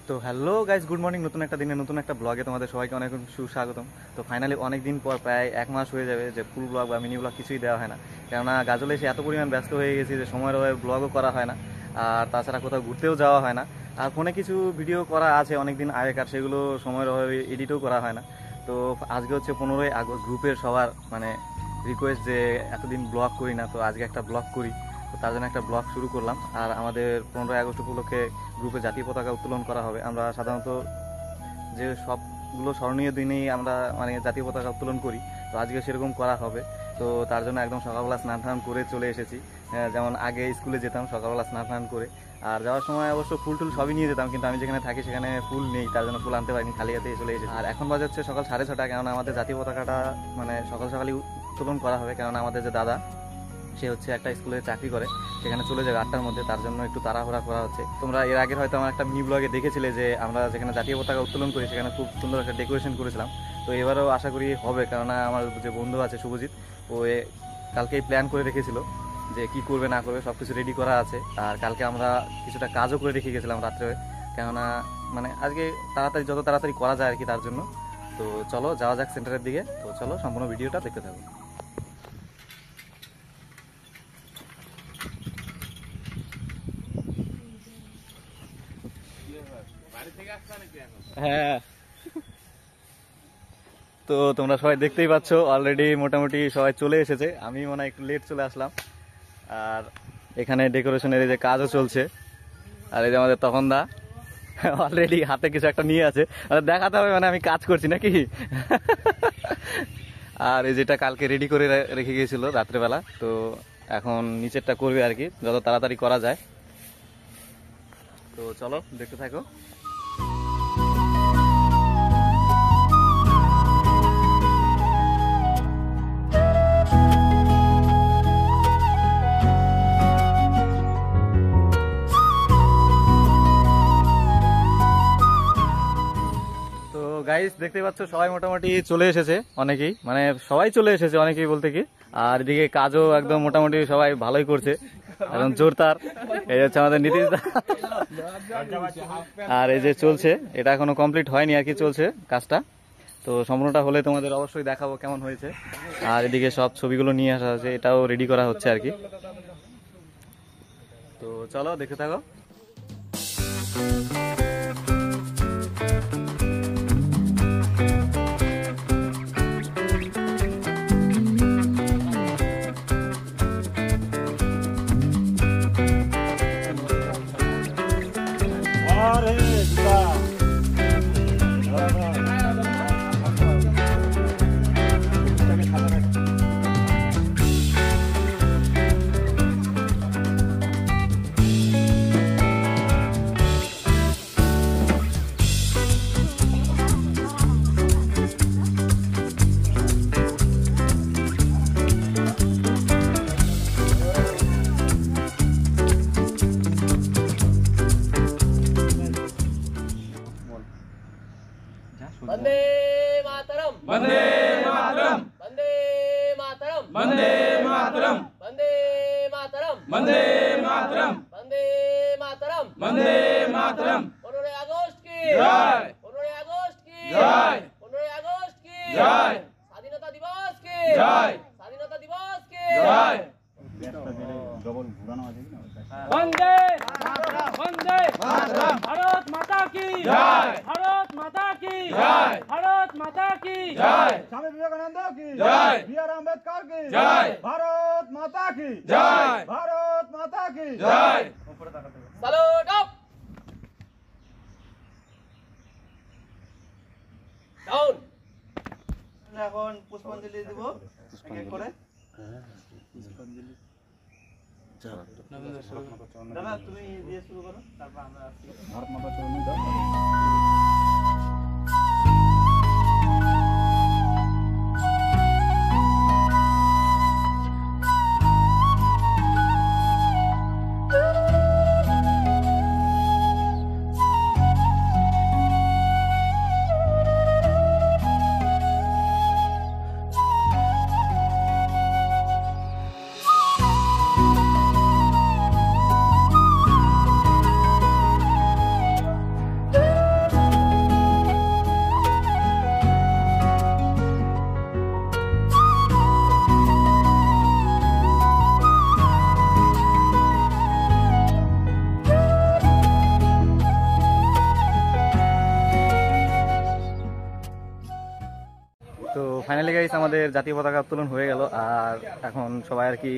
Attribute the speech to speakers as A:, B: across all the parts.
A: তো hello guys, good morning. নতুন একটা দিনে নতুন একটা ব্লগে তোমাদের সবাইকে অনেক সুস্বাগতম। তো ফাইনালি অনেক দিন পর, প্রায় 1 মাস হয়ে যাবে যে ফুল ব্লগ বা মিনি ব্লগ কিছুই দেওয়া হয় না। কেননা গাজলে এসে এত পরিমাণ ব্যস্ত হয়ে গেছি যে সময়ের অভাবে ব্লগও করা হয় না, আর তাছাড়া কোথাও ঘুরতেও যাওয়া হয় না। আর ফোনে কিছু ভিডিও করা আছে অনেক দিন আগেকার, সেগুলো সময়ের অভাবে এডিটও করা হয় না। তো আজকে হচ্ছে 15ই আগস্ট, গ্রুপের সবার মানে রিকোয়েস্ট যে এতদিন ব্লগ করি না, তো আজকে একটা ব্লগ করি। তো তার জন্য একটা ব্লগ শুরু করলাম। আর আমাদের 15ই আগস্ট উপলক্ষে গ্রুপে জাতীয় পতাকা উত্তোলন করা হবে। আমরা সাধারণত যে সবগুলো স্মরণীয় দিনেই আমরা মানে জাতীয় পতাকা উত্তোলন করি, তো আজকে সেরকম করা হবে। তো তার জন্য একদম সকালবেলা স্নান টান করে চলে এসেছি। যেমন আগে স্কুলে যেতাম সকালবেলা স্নান টান করে, আর যাওয়ার সময় অবশ্য ফুল টুল সবই নিয়ে যেতাম, কিন্তু আমি যেখানে থাকি সেখানে ফুল নেই, তার জন্য ফুল আনতে পারিনি, খালি হাতে চলে এসেছি। আর এখন বাজে হচ্ছে সকাল 6:30, কেননা আমাদের জাতীয় পতাকাটা মানে সকাল সকালই উত্তোলন করা হবে। কেননা আমাদের যে দাদা, সে হচ্ছে একটা স্কুলে চাকরি করে, সেখানে চলে যাবে 8টার মধ্যে, তার জন্য একটু তাড়াহুড়া করা হচ্ছে। তোমরা এর আগে হয়তো আমার একটা মিনি ব্লগে দেখেছিলে যে আমরা যেখানে জাতীয় পতাকা উত্তোলন করি সেখানে খুব সুন্দর একটা ডেকোরেশন করেছিলাম। তো এবারও আশা করি হবে, কেননা আমার যে বন্ধু আছে শুভজিৎ, ও কালকেই প্ল্যান করে রেখেছিল যে কি করবে না করবে, সব কিছু রেডি করা আছে। আর কালকে আমরা কিছুটা কাজও করে রেখে গেছিলাম রাত্রে, কেননা মানে আজকে তাড়াতাড়ি যত তাড়াতাড়ি করা যায় আর কি, তার জন্য। তো চলো যাওয়া যাক সেন্টারের দিকে। তো চলো সম্পূর্ণ ভিডিওটা দেখতে থাকো। হ্যাঁ, তো তোমরা সবাই দেখতেই পাচ্ছ অলরেডি মোটামুটি সবাই চলে এসেছে। আমি মনে হয় একটু লেট চলে আসলাম। আর এখানে ডেকোরেশনের এই যে কাজও চলছে। আর এই যে আমাদের তখন দা অলরেডি হাতে কিছু একটা নিয়ে আছে, দেখাতে হবে মানে আমি কাজ করছি নাকি। আর এই যেটা কালকে রেডি করে রেখে গিয়েছিল রাত্রেবেলা, তো এখন নিচেরটা করবে আর কি, যত তাড়াতাড়ি করা যায়। তো চলো দেখতে থাকো। গাইস দেখতে পাচ্ছ সবাই মোটামুটি চলে এসেছে, অনেকেই মানে সবাই চলে এসেছে, অনেকেই বলতে কি। আর এদিকে কাজও একদম মোটামুটি সবাই ভালোই করছে, একদম জোরদার। এই হচ্ছে আমাদের নীতিশ দা। আর এই যে চলছে, এটা এখনো কমপ্লিট হয়নি আর কি, চলছে কাজটা। তো সম্পূর্ণটা হলে তোমাদের অবশ্যই দেখাবো কেমন হয়েছে। আর এদিকে সব ছবিগুলো নিয়ে আসা হচ্ছে, এটাও রেডি করা হচ্ছে আর কি। তো চলো দেখতে থাকো।
B: वंदे मातरम
C: वंदे मातरम
B: वंदे मातरम
C: वंदे मातरम
B: वंदे मातरम
C: वंदे मातरम
B: वंदे मातरम
C: वंदे मातरम
B: 15 अगस्त की
C: जय
B: 15 अगस्त की
C: जय
B: 15 अगस्त की
C: जय
B: स्वाधीनता दिवस की
C: जय
B: स्वाधीनता दिवस की
C: जय
D: वंदे वंदे भारत माता की
C: जय
D: भारत माता की
C: जय
D: भारत माता की
C: जय
E: स्वामी विवेकानंद की
C: जय
E: बी.आर. अम्बेडकर की
C: जय
E: भारत माता की
C: जय
E: भारत माता की
C: जय
B: सैल्यूट अप डाउन
E: এখন পুষ্পাঞ্জলি দিব এক এক করে দাদা তুমি দিয়ে শুরু করো, তারপর আমরা আসছি। ভারত মাতা চরণে দাও।
A: ফাইনালি গাইস আমাদের জাতীয় পতাকা উত্তোলন হয়ে গেল। আর এখন সবাই আর কি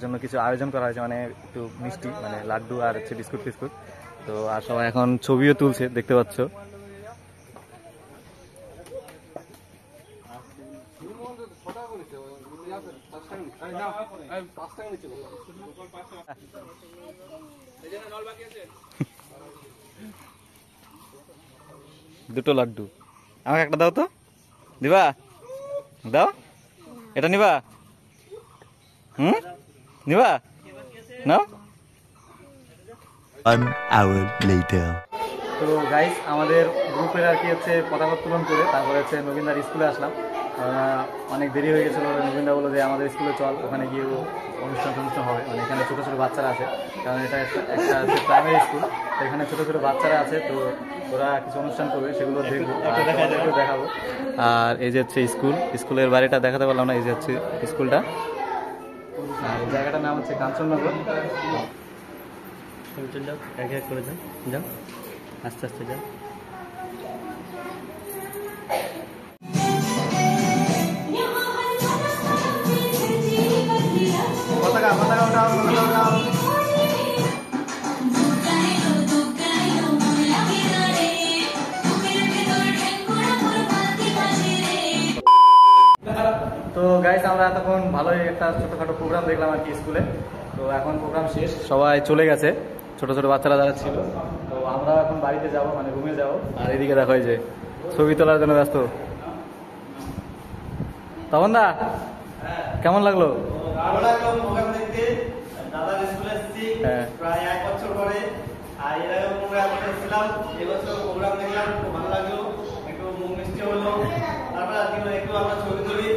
A: জন্য কিছু আয়োজন করা হয়েছে, মানে একটু মিষ্টি, মানে লাড্ডু আর হচ্ছে বিস্কুট ফিস্কুট। তো আর সবাই এখন ছবিও তুলছে, দেখতে পাচ্ছ। দুটো লাড্ডু আমাকে একটা দাও তো, দিবা? দাও, এটা নিবা? নিবা? নাও।
F: One hour later.
A: তো গাইস আমাদের গ্রুপের আর কি হচ্ছে পতাকা উত্তোলন করে তারপরে হচ্ছে নবীনদার স্কুলে আসলাম। অনেক দেরি হয়ে গেছিলো, নবীনদা বললো যে আমাদের স্কুলে চল, ওখানে গিয়ে অনুষ্ঠান হবে, মানে এখানে ছোটো ছোটো বাচ্চারা আছে, কারণ এটা একটা হচ্ছে প্রাইমারি স্কুল, তো এখানে ছোটো ছোটো বাচ্চারা আছে, তো ওরা কিছু অনুষ্ঠান করবে, সেগুলো দেখবো, একটু দেখাবো। আর এই যে হচ্ছে স্কুলের বাড়িটা দেখাতে পারলাম না, এই যে হচ্ছে স্কুলটা। আর এই জায়গাটার নাম হচ্ছে কাঞ্চননগর।
E: চল যাও, এক এক করে যাও, যাও আস্তে আস্তে যাও।
A: পতাকা পতাকা উঠাও, পতাকা উঠাও। তো গাইস আমরা এতক্ষণ ভালোই একটা ছোটোখাটো প্রোগ্রাম দেখলাম আর কি স্কুলে। তো এখন প্রোগ্রাম শেষ, সবাই চলে গেছে, ছোটো ছোটো বাচ্চারা যারা ছিল। তো আমরা এখন বাড়িতে যাব, মানে রুমে যাব। আর এদিকে দেখো এই যে ছবি তোলার জন্য ব্যস্ত। তখন দা কেমন লাগলো?
E: ভালো লাগলো প্রোগ্রাম দেখতে। দাদার স্কুলে এসেছি প্রায় 1 বছর পরে, আর এর আগে প্রোগ্রাম করেছিলাম, এবছর প্রোগ্রাম দেখলাম, খুব ভালো লাগলো, একটু মুখ মিষ্টি হলো। তারপর একটু আমরা ছবি তুলি,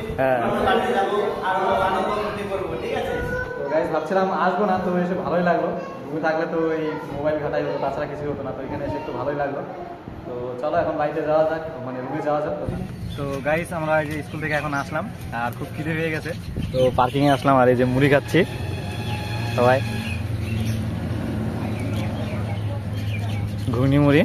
E: আমরা বাড়িতে যাবো, আর আনন্দ ফুর্তি করবো, ঠিক আছে?
A: তো গাইস ভাবছিলাম আসবো না, তো এসে ভালোই লাগলো। রুমে থাকলে তো এই মোবাইল ঘাটাই হতো, তাছাড়া কিছু হতো না, তো এখানে এসে একটু ভালোই লাগলো। তো চলো এখন বাড়িতে যাওয়া যাক, মানে রুমে যাওয়া যাক। তো গাইস আমরা এই যে স্কুল থেকে এখন আসলাম, আর খুব খিদে হয়ে গেছে, তো পার্কিংয়ে আসলাম, আর এই যে মুড়ি খাচ্ছি সবাই, ঘুগনি মুড়ি।